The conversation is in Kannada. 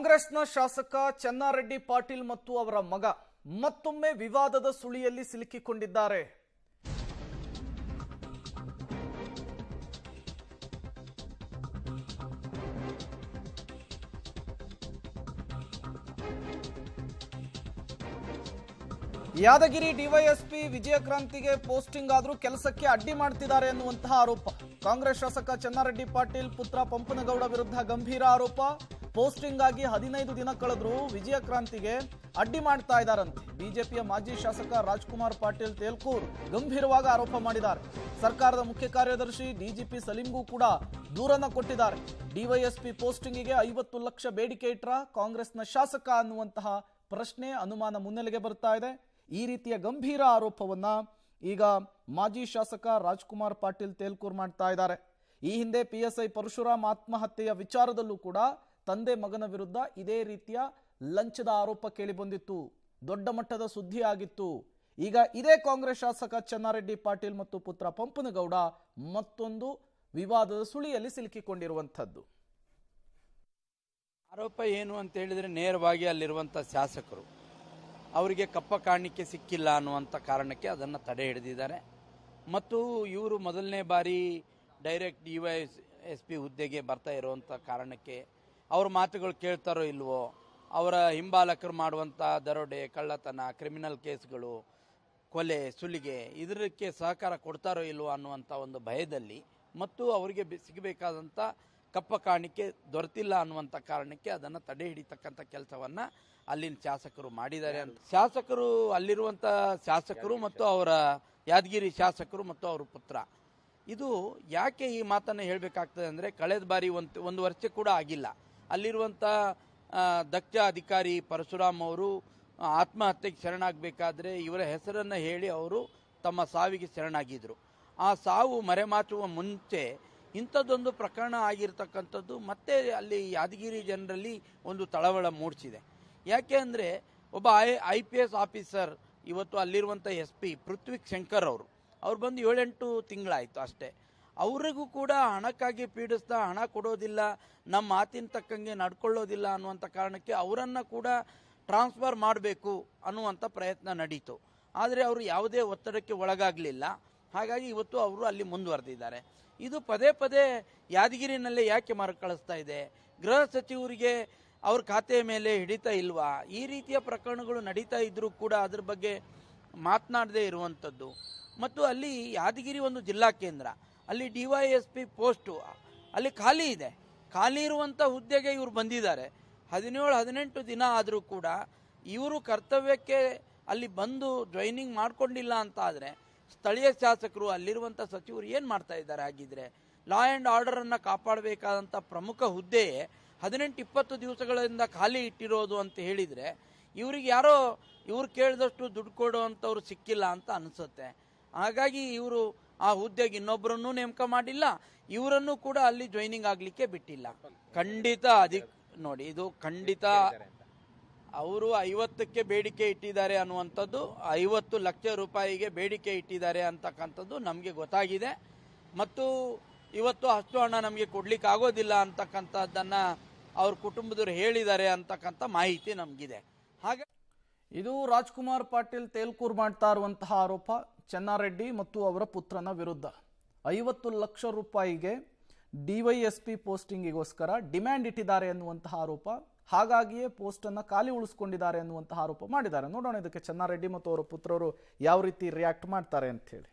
ಕಾಂಗ್ರೆಸ್ನ ಶಾಸಕ ಚೆನ್ನಾರೆಡ್ಡಿ ಪಾಟೀಲ್ ಮತ್ತು ಅವರ ಮಗ ಮತ್ತೊಮ್ಮೆ ವಿವಾದದ ಸುಳಿಯಲ್ಲಿ ಸಿಲುಕಿಕೊಂಡಿದ್ದಾರೆ. ಯಾದಗಿರಿ ಡಿವೈಎಸ್ಪಿ ವಿಜಯಕ್ರಾಂತಿಗೆ ಪೋಸ್ಟಿಂಗ್ ಆದರೂ ಕೆಲಸಕ್ಕೆ ಅಡ್ಡಿ ಮಾಡ್ತಿದ್ದಾರೆ ಎನ್ನುವಂತಹ ಆರೋಪ. ಕಾಂಗ್ರೆಸ್ ಶಾಸಕ ಚೆನ್ನಾರೆಡ್ಡಿ ಪಾಟೀಲ್ ಪುತ್ರ ಪಂಪನಗೌಡ ವಿರುದ್ಧ ಗಂಭೀರ ಆರೋಪ. ಪೋಸ್ಟಿಂಗ್ ಆಗಿ 15 ದಿನ ಕಳೆದ್ರೂ ವಿಜಯಕ್ರಾಂತಿಗೆ ಅಡ್ಡಿ ಮಾಡ್ತಾ ಇದ್ದಾರಂತೆ. ಬಿಜೆಪಿಯ ಮಾಜಿ ಶಾಸಕ ರಾಜ್ಕುಮಾರ್ ಪಾಟೀಲ್ ತೇಲ್ಕೂರ್ ಗಂಭೀರವಾಗಿ ಆರೋಪ ಮಾಡಿದ್ದಾರೆ. ಸರ್ಕಾರದ ಮುಖ್ಯ ಕಾರ್ಯದರ್ಶಿ ಡಿಜಿಪಿ ಸಲೀಂಗೂ ಕೂಡ ದೂರನ್ನ ಕೊಟ್ಟಿದ್ದಾರೆ. ಡಿವೈಎಸ್ಪಿ ಪೋಸ್ಟಿಂಗಿಗೆ 50 ಲಕ್ಷ ಬೇಡಿಕೆ ಇಟ್ರ ಕಾಂಗ್ರೆಸ್ನ ಶಾಸಕ ಅನ್ನುವಂತಹ ಪ್ರಶ್ನೆ ಅನುಮಾನ ಮುನ್ನೆಲೆಗೆ ಬರ್ತಾ ಇದೆ. ಈ ರೀತಿಯ ಗಂಭೀರ ಆರೋಪವನ್ನ ಈಗ ಮಾಜಿ ಶಾಸಕ ರಾಜ್ಕುಮಾರ್ ಪಾಟೀಲ್ ತೇಲ್ಕೂರ್ ಮಾಡ್ತಾ ಇದ್ದಾರೆ. ಈ ಹಿಂದೆ PSI ಪರಶುರಾಮ್ ಆತ್ಮಹತ್ಯೆಯ ವಿಚಾರದಲ್ಲೂ ಕೂಡ ತಂದೆ ಮಗನ ವಿರುದ್ಧ ಇದೇ ರೀತಿಯ ಲಂಚದ ಆರೋಪ ಕೇಳಿ ಬಂದಿತ್ತು, ದೊಡ್ಡ ಮಟ್ಟದ ಸುದ್ದಿ ಆಗಿತ್ತು. ಈಗ ಇದೇ ಕಾಂಗ್ರೆಸ್ ಶಾಸಕ ಚೆನ್ನಾರೆಡ್ಡಿ ಪಾಟೀಲ್ ಮತ್ತು ಪುತ್ರ ಪಂಪನಗೌಡ ಮತ್ತೊಂದು ವಿವಾದದ ಸುಳಿಯಲ್ಲಿ ಸಿಲುಕಿಕೊಂಡಿರುವಂಥದ್ದು. ಆರೋಪ ಏನು ಅಂತ ಹೇಳಿದ್ರೆ, ನೇರವಾಗಿ ಅಲ್ಲಿರುವಂಥ ಶಾಸಕರು ಅವರಿಗೆ ಕಪ್ಪ ಕಾಣಿಕೆ ಸಿಕ್ಕಿಲ್ಲ ಅನ್ನುವಂಥ ಕಾರಣಕ್ಕೆ ಅದನ್ನು ತಡೆ ಹಿಡಿದಿದ್ದಾರೆ. ಮತ್ತು ಇವರು ಮೊದಲನೇ ಬಾರಿ ಡೈರೆಕ್ಟ್ DYSP ಹುದ್ದೆಗೆ ಬರ್ತಾ ಇರುವಂಥ ಕಾರಣಕ್ಕೆ ಅವ್ರ ಮಾತುಗಳು ಕೇಳ್ತಾರೋ ಇಲ್ವೋ, ಅವರ ಹಿಂಬಾಲಕರು ಮಾಡುವಂಥ ದರೋಡೆ, ಕಳ್ಳತನ, ಕ್ರಿಮಿನಲ್ ಕೇಸ್ಗಳು, ಕೊಲೆ, ಸುಲಿಗೆ ಇದಕ್ಕೆ ಸಹಕಾರ ಕೊಡ್ತಾರೋ ಇಲ್ವೋ ಅನ್ನುವಂಥ ಒಂದು ಭಯದಲ್ಲಿ ಮತ್ತು ಅವರಿಗೆ ಸಿಗಬೇಕಾದಂಥ ಕಪ್ಪ ಕಾಣಿಕೆ ದೊರೆತಿಲ್ಲ ಅನ್ನುವಂಥ ಕಾರಣಕ್ಕೆ ಅದನ್ನು ತಡೆ ಹಿಡಿತಕ್ಕಂಥ ಕೆಲಸವನ್ನು ಅಲ್ಲಿನ ಶಾಸಕರು ಮಾಡಿದ್ದಾರೆ ಅಂತ. ಶಾಸಕರು ಅಲ್ಲಿರುವಂಥ ಶಾಸಕರು ಮತ್ತು ಅವರ ಯಾದಗಿರಿ ಶಾಸಕರು ಮತ್ತು ಅವರ ಪುತ್ರ, ಇದು ಯಾಕೆ ಈ ಮಾತನ್ನು ಹೇಳಬೇಕಾಗ್ತದೆ ಅಂದರೆ, ಕಳೆದ ಬಾರಿ ಒಂದು ವರ್ಷ ಕೂಡ ಆಗಿಲ್ಲ, ಅಲ್ಲಿರುವಂಥ ದಕ್ಷ ಅಧಿಕಾರಿ ಪರಶುರಾಮ್ ಅವರು ಆತ್ಮಹತ್ಯೆಗೆ ಶರಣಾಗಬೇಕಾದ್ರೆ ಇವರ ಹೆಸರನ್ನು ಹೇಳಿ ಅವರು ತಮ್ಮ ಸಾವಿಗೆ ಶರಣಾಗಿದ್ದರು. ಆ ಸಾವು ಮರೆಮಾಚುವ ಮುಂಚೆ ಇಂಥದ್ದೊಂದು ಪ್ರಕರಣ ಆಗಿರ್ತಕ್ಕಂಥದ್ದು ಮತ್ತೆ ಅಲ್ಲಿ ಯಾದಗಿರಿ ಜನರಲ್ಲಿ ಒಂದು ತಳವಳ ಮೂಡಿಸಿದೆ. ಯಾಕೆ ಅಂದರೆ, ಒಬ್ಬ IPS ಆಫೀಸರ್ ಇವತ್ತು ಅಲ್ಲಿರುವಂಥ SP ಪೃಥ್ವಿ ಶಂಕರ್ ಅವ್ರು ಬಂದು 7-8 ತಿಂಗಳಾಯಿತು ಅಷ್ಟೇ. ಅವರಿಗೂ ಕೂಡ ಹಣಕ್ಕಾಗಿ ಪೀಡಿಸ್ತಾ, ಹಣ ಕೊಡೋದಿಲ್ಲ, ನಮ್ಮ ಮಾತಿನ ತಕ್ಕಂಗೆ ನಡ್ಕೊಳ್ಳೋದಿಲ್ಲ ಅನ್ನುವಂಥ ಕಾರಣಕ್ಕೆ ಅವರನ್ನು ಕೂಡ ಟ್ರಾನ್ಸ್ಫರ್ ಮಾಡಬೇಕು ಅನ್ನುವಂಥ ಪ್ರಯತ್ನ ನಡೀತು. ಆದರೆ ಅವರು ಯಾವುದೇ ಒತ್ತಡಕ್ಕೆ ಒಳಗಾಗಲಿಲ್ಲ. ಹಾಗಾಗಿ ಇವತ್ತು ಅವರು ಅಲ್ಲಿ ಮುಂದುವರೆದಿದ್ದಾರೆ. ಇದು ಪದೇ ಪದೇ ಯಾದಗಿರಿನಲ್ಲೇ ಯಾಕೆ ಮರುಕಳಿಸ್ತಾ ಇದೆ? ಗೃಹ ಸಚಿವರಿಗೆ ಅವ್ರ ಖಾತೆಯ ಮೇಲೆ ಹಿಡಿತಾ ಇಲ್ವಾ? ಈ ರೀತಿಯ ಪ್ರಕರಣಗಳು ನಡೀತಾ ಇದ್ರೂ ಕೂಡ ಅದ್ರ ಬಗ್ಗೆ ಮಾತನಾಡದೇ ಇರುವಂಥದ್ದು. ಮತ್ತು ಅಲ್ಲಿ ಯಾದಗಿರಿ ಒಂದು ಜಿಲ್ಲಾ ಕೇಂದ್ರ, ಅಲ್ಲಿ DYSP ಪೋಸ್ಟು ಅಲ್ಲಿ ಖಾಲಿ ಇದೆ. ಖಾಲಿ ಇರುವಂಥ ಹುದ್ದೆಗೆ ಇವರು ಬಂದಿದ್ದಾರೆ. 17-18 ದಿನ ಆದರೂ ಕೂಡ ಇವರು ಕರ್ತವ್ಯಕ್ಕೆ ಅಲ್ಲಿ ಬಂದು ಜಾಯ್ನಿಂಗ್ ಮಾಡ್ಕೊಂಡಿಲ್ಲ ಅಂತ ಆದರೆ ಸ್ಥಳೀಯ ಶಾಸಕರು, ಅಲ್ಲಿರುವಂಥ ಸಚಿವರು ಏನು ಮಾಡ್ತಾ ಇದ್ದಾರೆ? ಹಾಗಿದ್ರೆ ಲಾ ಆ್ಯಂಡ್ ಆರ್ಡರನ್ನು ಕಾಪಾಡಬೇಕಾದಂಥ ಪ್ರಮುಖ ಹುದ್ದೆಯೇ 18-20 ದಿವಸಗಳಿಂದ ಖಾಲಿ ಇಟ್ಟಿರೋದು ಅಂತ ಹೇಳಿದರೆ, ಇವ್ರಿಗೆ ಯಾರೋ ಇವ್ರು ಕೇಳಿದಷ್ಟು ದುಡ್ಡು ಕೊಡುವಂಥವ್ರು ಸಿಕ್ಕಿಲ್ಲ ಅಂತ ಅನಿಸುತ್ತೆ. ಹಾಗಾಗಿ ಇವರು ಆ ಹುದ್ದೆಗೆ ಇನ್ನೊಬ್ಬರನ್ನೂ ನೇಮಕ ಮಾಡಿಲ್ಲ, ಇವರನ್ನು ಕೂಡ ಅಲ್ಲಿ ಜಾಯ್ನಿಂಗ್ ಆಗಲಿಕ್ಕೆ ಬಿಟ್ಟಿಲ್ಲ. ಖಂಡಿತ ನೋಡಿ, ಇದು ಖಂಡಿತ ಅವರು 50ಕ್ಕೆ ಬೇಡಿಕೆ ಇಟ್ಟಿದ್ದಾರೆ ಅನ್ನುವಂಥದ್ದು, 50 ಲಕ್ಷ ರೂಪಾಯಿಗೆ ಬೇಡಿಕೆ ಇಟ್ಟಿದ್ದಾರೆ ಅಂತಕ್ಕಂಥದ್ದು ನಮಗೆ ಗೊತ್ತಾಗಿದೆ. ಮತ್ತು ಇವತ್ತು ಅಷ್ಟು ಹಣ ನಮಗೆ ಕೊಡ್ಲಿಕ್ಕೆ ಆಗೋದಿಲ್ಲ ಅಂತಕ್ಕಂಥದ್ದನ್ನು ಅವ್ರ ಕುಟುಂಬದವರು ಹೇಳಿದ್ದಾರೆ ಅಂತಕ್ಕಂಥ ಮಾಹಿತಿ ನಮಗಿದೆ. ಹಾಗೆ ಇದು ರಾಜ್ಕುಮಾರ್ ಪಾಟೀಲ್ ತೇಲ್ಕೂರ್ ಮಾಡ್ತಾ ಇರುವಂತಹ ಆರೋಪ. ಚೆನ್ನಾರೆಡ್ಡಿ ಮತ್ತು ಅವರ ಪುತ್ರನ ವಿರುದ್ಧ 50 ಲಕ್ಷ ರೂಪಾಯಿಗೆ DYSP ಪೋಸ್ಟಿಂಗಿಗೋಸ್ಕರ ಡಿಮ್ಯಾಂಡ್ ಇಟ್ಟಿದ್ದಾರೆ ಎನ್ನುವಂತಹ ಆರೋಪ. ಹಾಗಾಗಿಯೇ ಪೋಸ್ಟ್ ಅನ್ನ ಖಾಲಿ ಉಳಿಸ್ಕೊಂಡಿದ್ದಾರೆ ಎನ್ನುವಂತಹ ಆರೋಪ ಮಾಡಿದ್ದಾರೆ. ನೋಡೋಣ ಇದಕ್ಕೆ ಚೆನ್ನಾರೆಡ್ಡಿ ಮತ್ತು ಅವರ ಪುತ್ರರು ಯಾವ ರೀತಿ ರಿಯಾಕ್ಟ್ ಮಾಡ್ತಾರೆ ಅಂತ ಹೇಳಿ.